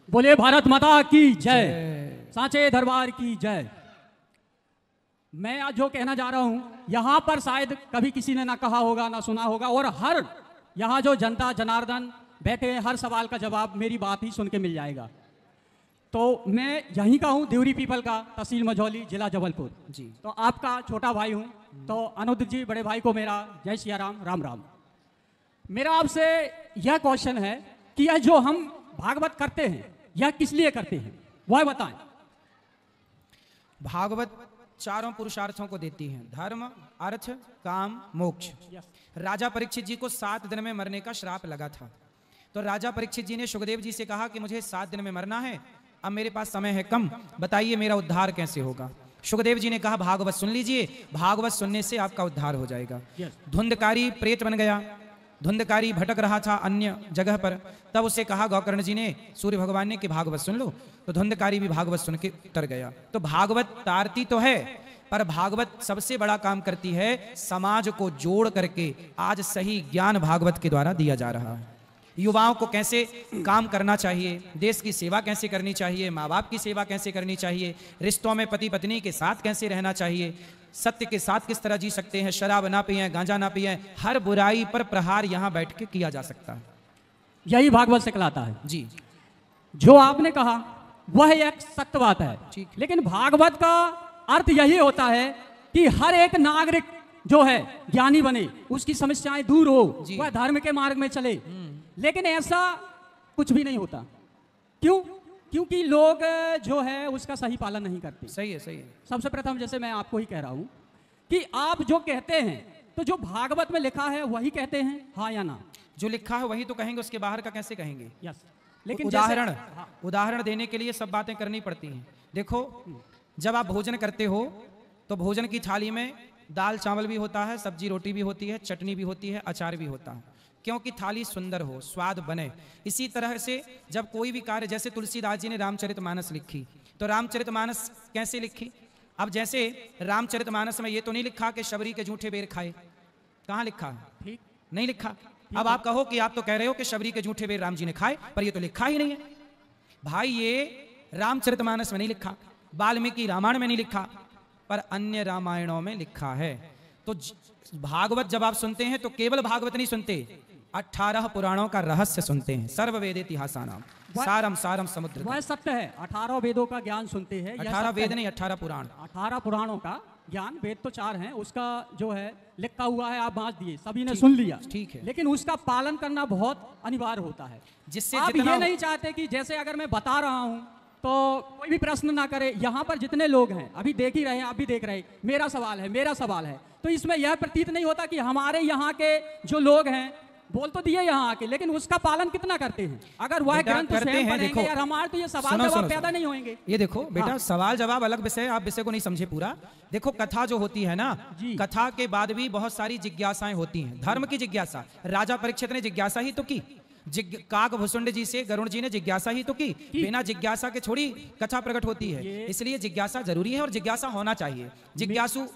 बोले भारत माता की जय, सांचे दरबार की जय। मैं आज जो कहना जा रहा हूं यहां पर शायद कभी किसी ने ना कहा होगा ना सुना होगा, और हर यहां जो जनता जनार्दन बैठे हैं हर सवाल का जवाब मेरी बात ही सुन के मिल जाएगा। तो मैं यहीं का हूं, देवरी पीपल का, तहसील मझौली, जिला जबलपुर जी। तो आपका छोटा भाई हूं। तो अनुदित जी बड़े भाई को मेरा जय सिया राम, राम राम। मेरा आपसे यह क्वेश्चन है कि यह जो हम भागवत करते हैं यह किस लिए करते हैं, वह बताएं। भागवत चारों पुरुषार्थों को देती है, धर्म, अर्थ, काम, मोक्ष। राजा परीक्षित जी को 7 दिन में मरने का श्राप लगा था। तो राजा परीक्षित जी ने सुखदेव जी से कहा कि मुझे 7 दिन में मरना है, अब मेरे पास समय है कम, बताइए मेरा उद्धार कैसे होगा। सुखदेव जी ने कहा भागवत सुन लीजिए, भागवत सुनने से आपका उद्धार हो जाएगा। धुंधकारी प्रेत बन गया, धुंधकारी भटक रहा था अन्य जगह पर, तब उसे कहा गौकर्ण जी ने, सूर्य भगवान ने, कि भागवत सुन लो। तो धुंधकारी भी भागवत सुन के उतर गया। तो भागवत तारती तो है, पर भागवत सबसे बड़ा काम करती है, समाज को जोड़ करके आज सही ज्ञान भागवत के द्वारा दिया जा रहा है। युवाओं को कैसे काम करना चाहिए, देश की सेवा कैसे करनी चाहिए, माँ बाप की सेवा कैसे करनी चाहिए, रिश्तों में पति पत्नी के साथ कैसे रहना चाहिए, सत्य के साथ किस तरह जी सकते हैं, शराब ना पिएं, गांजा ना पिएं, हर बुराई पर प्रहार यहाँ बैठ के किया जा सकता है। यही भागवत से कहलाता है जी। जो आपने कहा वह एक सत्य बात है, लेकिन भागवत का अर्थ यही होता है कि हर एक नागरिक जो है ज्ञानी बने, उसकी समस्याएं दूर हो, वह धर्म के मार्ग में चले। लेकिन ऐसा कुछ भी नहीं होता। क्यों? क्योंकि लोग जो है उसका सही पालन नहीं करते। सही है, सही है। सबसे प्रथम जैसे मैं आपको ही कह रहा हूं कि आप जो कहते हैं तो जो भागवत में लिखा है वही कहते हैं, हाँ या ना? जो लिखा है वही तो कहेंगे, उसके बाहर का कैसे कहेंगे? यस। लेकिन उदाहरण देने के लिए सब बातें करनी पड़ती हैं। देखो, जब आप भोजन करते हो तो भोजन की थाली में दाल चावल भी होता है, सब्जी रोटी भी होती है, चटनी भी होती है, अचार भी होता है, क्योंकि थाली सुंदर हो, स्वाद बने। इसी तरह से जब कोई भी कार्य, जैसे तुलसीदास जी ने रामचरितमानस लिखी, तो रामचरितमानस कैसे लिखी? अब जैसे रामचरितमानस में ये तो नहीं लिखा कि शबरी के झूठे बेर खाए, कहाँ लिखा है? ठीक नहीं लिखा। अब आप कहो कि आप तो कह रहे हो कि शबरी के झूठे बेर राम जी ने खाए, पर ये तो लिखा ही नहीं है। भाई ये रामचरितमानस में नहीं लिखा, वाल्मीकि रामायण में नहीं लिखा, पर अन्य रामायणों में लिखा है। तो भागवत जब आप सुनते हैं तो केवल भागवत नहीं सुनते, 18 पुराणों का रहस्य सुनते हैं। सर्ववेद इतिहासानाम सारम सारम समुद्र। वह सत्य है, 18 वेदों का ज्ञान सुनते हैं। 18 वेद नहीं, 18 पुराण, 18 पुराणों का ज्ञान। वेद तो 4 हैं, उसका जो है लिखा हुआ है, आप बांट दिए, सभी ने सुन लिया, ठीक है। लेकिन उसका पालन करना बहुत अनिवार्य होता है, जिससे आप ये नहीं चाहते कि जैसे अगर मैं बता रहा हूं तो कोई भी प्रश्न ना करे। यहाँ पर जितने लोग हैं अभी देख ही रहे हैं, आप भी देख रहे हैं, मेरा सवाल है, मेरा सवाल है, तो इसमें यह प्रतीत नहीं होता कि हमारे यहाँ के जो लोग हैं बोल तो दिए यहाँ आके, लेकिन उसका पालन कितना करते हैं? अगर वह ग्रंथ स्वयं पढ़ेंगे यार, हमारे तो ये सवाल जवाब पैदा नहीं होंगे। ये देखो बेटा, सवाल जवाब अलग विषय, आप विषय को नहीं समझे पूरा। देखो, कथा जो होती है ना, कथा के बाद भी बहुत सारी जिज्ञासाएं होती हैं। धर्म की जिज्ञासा, राजा परीक्षित ने जिज्ञासा ही तो की, काकभूषुंड जी से गरुड़ जी ने जिज्ञासा ही तो की। बिना जिज्ञासा के थोड़ी कथा प्रकट होती है, इसलिए जिज्ञासा जरूरी है और जिज्ञासा होना चाहिए। जिज्ञासु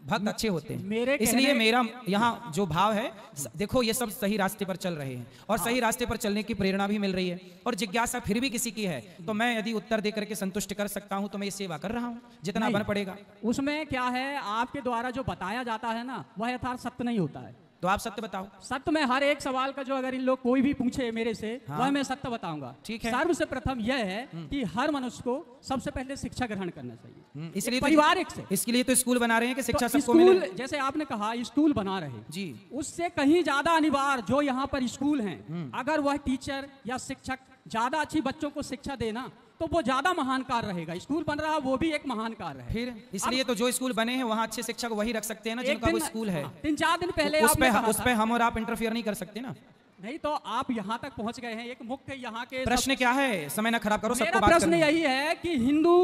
भक्त अच्छे होते हैं। इसलिए मेरा यहाँ जो भाव है, देखो ये सब सही रास्ते पर चल रहे हैं और सही रास्ते पर चलने की प्रेरणा भी मिल रही है, और जिज्ञासा फिर भी किसी की है तो मैं यदि उत्तर देकर के संतुष्ट कर सकता हूँ तो मैं ये सेवा कर रहा हूँ, जितना बन पड़ेगा। उसमें क्या है, आपके द्वारा जो बताया जाता है ना, वह यथार्थ सत्य नहीं होता है। तो आप सत्य बताओ। सत्य में हर एक सवाल का जो अगर इन लोग कोई भी पूछे मेरे से, वह मैं सत्य बताऊंगा। ठीक है। सर्वसे प्रथम यह है कि हर मनुष्य को सबसे पहले शिक्षा ग्रहण करना चाहिए, इसलिए पारिवारिक से। इसके लिए तो स्कूल बना रहे हैं कि शिक्षा सबको मिले। जैसे आपने कहा स्कूल बना रहे जी, उससे कहीं ज्यादा अनिवार्य जो यहाँ पर स्कूल हैं, अगर वह टीचर या शिक्षक ज्यादा अच्छी बच्चों को शिक्षा देना तो वो ज्यादा महान कार्य रहेगा। स्कूल बन रहा वो भी एक महान कार्य है। फिर इसलिए तो जो स्कूल बने हैं वहाँ अच्छे शिक्षक वही रख सकते हैं ना, जिनका वो स्कूल है। 3-4 दिन पहले उस पे हम और आप इंटरफियर नहीं कर सकते ना। नहीं तो आप यहाँ तक पहुँच गए हैं। एक मुख्य यहाँ के प्रश्न क्या है, समय ना खराब करो, सबको बात प्रश्न यही है कि हिंदू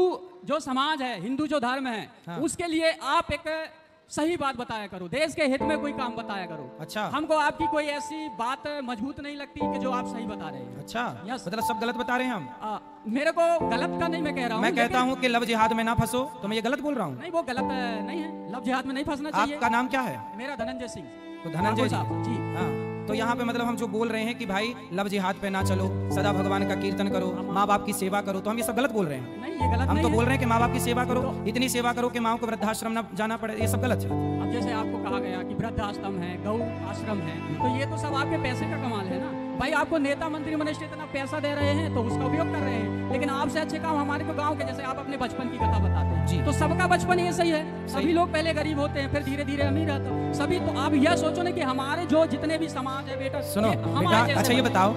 जो समाज है, हिंदू जो धर्म है, उसके लिए आप एक सही बात बताया करो, देश के हित में कोई काम बताया करो। अच्छा, हमको आपकी कोई ऐसी बात मजबूत नहीं लगती कि जो आप सही बता रहे हैं। अच्छा, मतलब सब गलत बता रहे हैं हम? मेरे को गलत का नहीं मैं कह रहा हूँ, मैं कहता हूँ कि लव जिहाद में ना फंसो, तो मैं ये गलत बोल रहा हूँ? नहीं, वो गलत नहीं है, लव जिहाद में नहीं फंसना चाहिए। आपका नाम क्या है? मेरा धनंजय सिंह। तो धनंजय जी, जी हाँ, तो यहाँ पे मतलब हम जो बोल रहे हैं कि भाई लव जिहाद पे ना चलो, सदा भगवान का कीर्तन करो, माँ बाप की सेवा करो, तो हम ये सब गलत बोल रहे हैं? नहीं, ये गलत हम नहीं तो है। बोल रहे हैं कि माँ बाप की सेवा करो, इतनी सेवा करो कि माँ को वृद्धाश्रम ना जाना पड़े, ये सब गलत है। अब जैसे आपको कहा गया कि वृद्धाश्रम है, गौ आश्रम है, तो ये तो सब आपके पैसे का कमाल है ना भाई। आपको नेता मंत्री मनुष्य इतना पैसा दे रहे हैं तो उसका उपयोग कर रहे हैं, लेकिन आपसे अच्छे काम हमारे को गांव के, जैसे आप अपने बचपन की कथा बताते हैं जी। तो सबका बचपन ये सही है। सभी लोग पहले गरीब होते हैं, फिर धीरे धीरे अमीर होते हैं सभी। तो आप यह सोचो ना कि हमारे जो जितने भी समाज है बेटा, सुनो बेटा, अच्छा ये बताओ,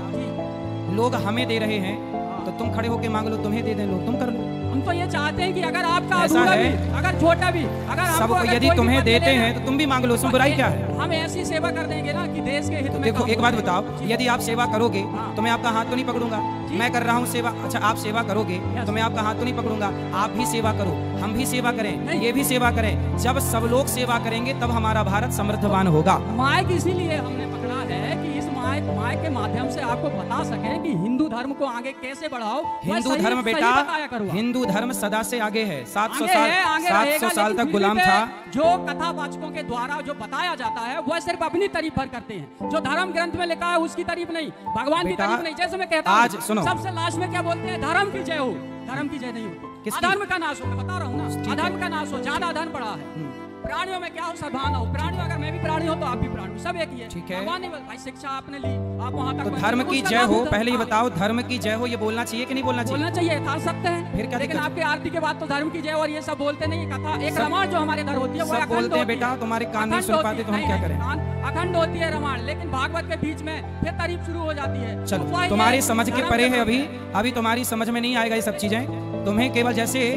लोग हमें दे रहे हैं तो तुम खड़े होके मांग लो, तुम्हें दे दें लोग, तुम कर लो। हम तो ये चाहते हैं कि अगर आपका ऐसा अधूरा है? भी, अगर छोटा भी, अगर हमको सबको अगर यदि कोई भी तुम्हें पद देते मिलेगा, हैं तो तुम भी मांग लो, उसमें बुराई क्या है? हम ऐसी सेवा कर देंगे ना कि देश के हित में देखो काम एक बात होगा। बताओ, यदि आप सेवा करोगे हाँ। तो मैं आपका हाथ तो नहीं पकड़ूंगा, मैं कर रहा हूँ सेवा। अच्छा आप सेवा करोगे Yes. तो मैं आपका हाथ तो नहीं पकड़ूंगा, आप भी सेवा करो, हम भी सेवा करें, नहीं। ये भी सेवा करें। जब सब लोग सेवा करेंगे तब हमारा भारत समृद्धवान होगा। माइक इसीलिए हमने पकड़ा है कि इस माइक के माध्यम से आपको बता सकें कि हिंदू धर्म को आगे कैसे बढ़ाओ। मैं हिंदू सही- धर्म सही बेटा, बताया करूँगा। हिंदू धर्म सदा से आगे है। 700 आगे साल है, आगे 700 रहेगा, साल लेकिन तक फिर गुलाम भी था। जो कथावाचकों के द्वारा जो बताया जाता है वह सिर्फ अपनी तारीफ भर करते हैं। जो धर्म ग्रंथ में लिखा है उसकी तारीफ नहीं, भगवान की बेटा, तारीफ नहीं। जैसे मैं कहता हूँ, आज सुनो। सबसे लास्ट में क्या बोलते हैं? धर्म की जय हो। धर्म की जय नहीं होती, किसकी? अधर्म का नाश हो। मैं बता रहा हूँ ठीक ना, है। अधर्म का नाश हो। ज्यादा अधर्म बढ़ा है। प्राणियों में क्या हो? सद्भावना हो। प्राणियों, अगर मैं भी प्राणी हूँ तो आप भी प्राणी हो, सब एक ही है। ठीक है। भगवान ने भाई शिक्षा आपने ली, आप वहाँ तक तो पहुंचे, धर्म तो की उसका जय लाभ हो, उधर- पहले ये हाँ। बताओ, धर्म की जय हो ये बोलना चाहिए कि नहीं बोलना चाहिए? बोलना चाहिए, यथार्थ सत्य है। फिर क्या लेकिन दिक्कत? आपकी आरती के बाद तो धर्म की जय और ये सब बोलते नहीं। कथा एक सब- रामायण जो हमारे इधर होती है वो सब अखंड बोलते हैं होती बेटा, है। तुम्हारे कान नहीं अखंड सुन होती पाते है। तो हम नहीं, क्या नहीं, करें? अखंड होती है रामायण, लेकिन भागवत के बीच में फिर तारीफ शुरू हो जाती है। तो चलो वही तुम्हारी है, समझ के धर्म परे का है, धर्म अभी तुम्हारी समझ में नहीं आएगा ये सब चीजें। तुम्हें केवल जैसे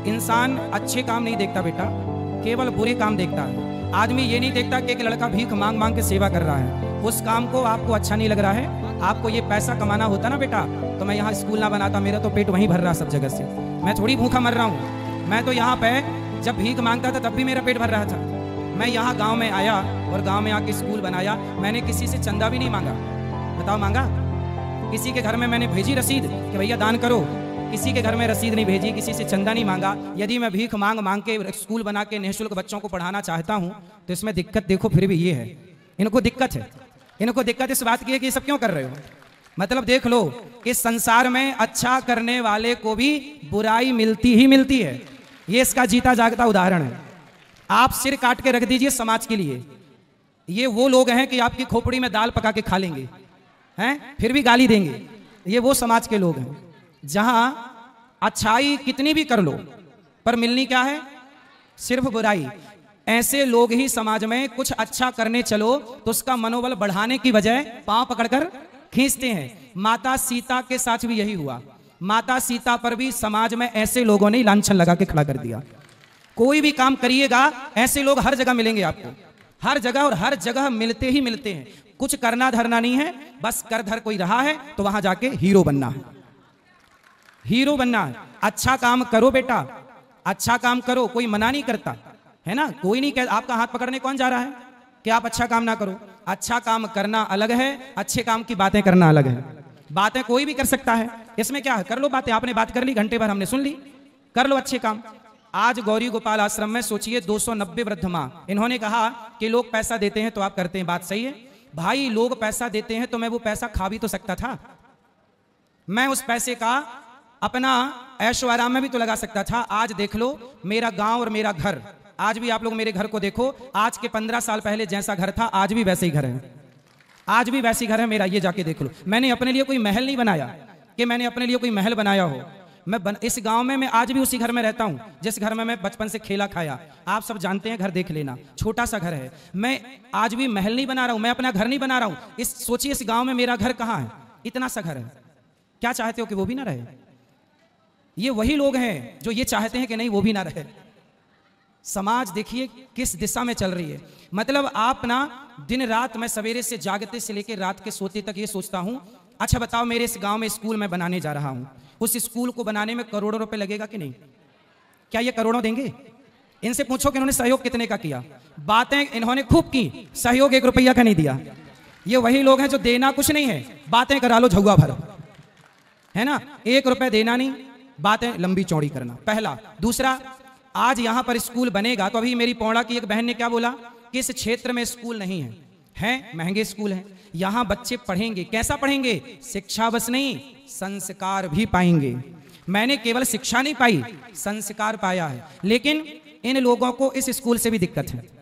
इंसान अच्छे काम नहीं देखता बेटा, केवल बुरे काम देखता है। आदमी ये नहीं देखता कि एक लड़का भीख मांग मांग के सेवा कर रहा है, उस काम को आपको अच्छा नहीं लग रहा है। आपको ये पैसा कमाना होता ना बेटा, तो मैं यहाँ स्कूल ना बनाता, मेरा तो पेट वहीं भर रहा सब जगह से। मैं थोड़ी भूखा मर रहा हूँ, मैं तो यहाँ पे जब भीख मांगता था तब भी मेरा पेट भर रहा था। मैं यहाँ गांव में आया और गांव में आके स्कूल बनाया, मैंने किसी से चंदा भी नहीं मांगा। बताओ मांगा? किसी के घर में मैंने भेजी रसीद कि भैया दान करो, किसी के घर में रसीद नहीं भेजी, किसी से चंदा नहीं मांगा। यदि मैं भीख मांग मांग के स्कूल बना के निःशुल्क बच्चों को पढ़ाना चाहता हूँ तो इसमें दिक्कत देखो फिर भी ये है, इनको दिक्कत है। इनको दिक्कत इस बात की है कि ये सब क्यों कर रहे हो। मतलब देख लो, इस संसार में अच्छा करने वाले को भी बुराई मिलती ही मिलती है। ये इसका जीता जागता उदाहरण है। आप सिर काट के रख दीजिए समाज के लिए, ये वो लोग हैं कि आपकी खोपड़ी में दाल पका के खा लेंगे, हैं फिर भी गाली देंगे। ये वो समाज के लोग हैं जहां अच्छाई कितनी भी कर लो पर मिलनी क्या है? सिर्फ बुराई। ऐसे लोग ही समाज में कुछ अच्छा करने चलो तो उसका मनोबल बढ़ाने की बजाय पांव पकड़कर खींचते हैं। माता सीता के साथ भी यही हुआ। माता सीता पर भी समाज में ऐसे लोगों ने लांछन लगा के खड़ा कर दिया। कोई भी काम करिएगा ऐसे लोग हर जगह मिलेंगे आपको, हर जगह, और हर जगह मिलते ही मिलते हैं। कुछ करना धरना नहीं है, बस कर धर कोई रहा है तो वहां जाके हीरो बनना है, हीरो बनना है। अच्छा काम करो बेटा, अच्छा काम करो, कोई मना नहीं करता है ना। कोई नहीं कह, आपका हाथ पकड़ने कौन जा रहा है कि आप अच्छा काम ना करो। अच्छा काम करना अलग है, अच्छे काम की बातें करना अलग है। बातें कोई भी कर सकता है, इसमें क्या है? कर लो बातें। आपने बात कर ली, घंटे भर हमने सुन ली, कर लो अच्छे काम। आज गौरी गोपाल आश्रम में सोचिए 290 वृद्ध मां, इन्होंने कहा कि लोग पैसा देते हैं तो आप करते हैं। बात सही है भाई, लोग पैसा देते हैं तो मैं वो पैसा खा भी तो सकता था। मैं उस पैसे का अपना ऐशो आराम में भी तो लगा सकता था। आज देख लो मेरा गांव और मेरा घर, आज भी आप लोग मेरे घर को देखो, आज के 15 साल पहले जैसा घर था आज भी वैसे ही घर है, आज भी वैसी घर है मेरा। ये जाके देख लो। मैंने अपने लिए कोई महल नहीं बनाया कि मैंने अपने लिए कोई महल बनाया हो। इस गांव में मैं आज भी उसी घर में रहता हूं जिस घर में मैं बचपन से खेला खाया। आप सब जानते हैं, घर देख लेना, छोटा सा घर है। मैं आज भी महल नहीं बना रहा हूं, मैं अपना घर नहीं बना रहा हूं। सोचिए इस गांव में मेरा घर कहां है, इतना सा घर है। क्या चाहते हो कि वो भी ना रहे? ये वही लोग हैं जो ये चाहते हैं कि नहीं वो भी ना रहे। समाज देखिए किस दिशा में चल रही है। मतलब आप ना दिन रात, मैं सवेरे से जागते से लेकर रात के सोते तक ये सोचता हूं, अच्छा बताओ मेरे इस गांव में स्कूल मैं बनाने जा रहा हूं, उस स्कूल को बनाने में करोड़ों रुपए लगेगा कि नहीं? क्या ये करोड़ों देंगे? इनसे पूछो कि इन्होंने सहयोग कितने का किया। बातें इन्होंने खूब की, सहयोग 1 रुपया का नहीं दिया। ये वही लोग हैं जो देना कुछ नहीं है, बातें करा लो झुआ भर, है ना। 1 रुपया देना नहीं, बातें लंबी चौड़ी करना, पहला। दूसरा, आज यहां पर स्कूल बनेगा तो अभी मेरी पौड़ा की एक बहन ने क्या बोला कि इस क्षेत्र में स्कूल नहीं है। हैं, महंगे स्कूल हैं, यहाँ बच्चे पढ़ेंगे। कैसा पढ़ेंगे? शिक्षा बस नहीं, संस्कार भी पाएंगे। मैंने केवल शिक्षा नहीं पाई, संस्कार पाया है। लेकिन इन लोगों को इस स्कूल से भी दिक्कत है।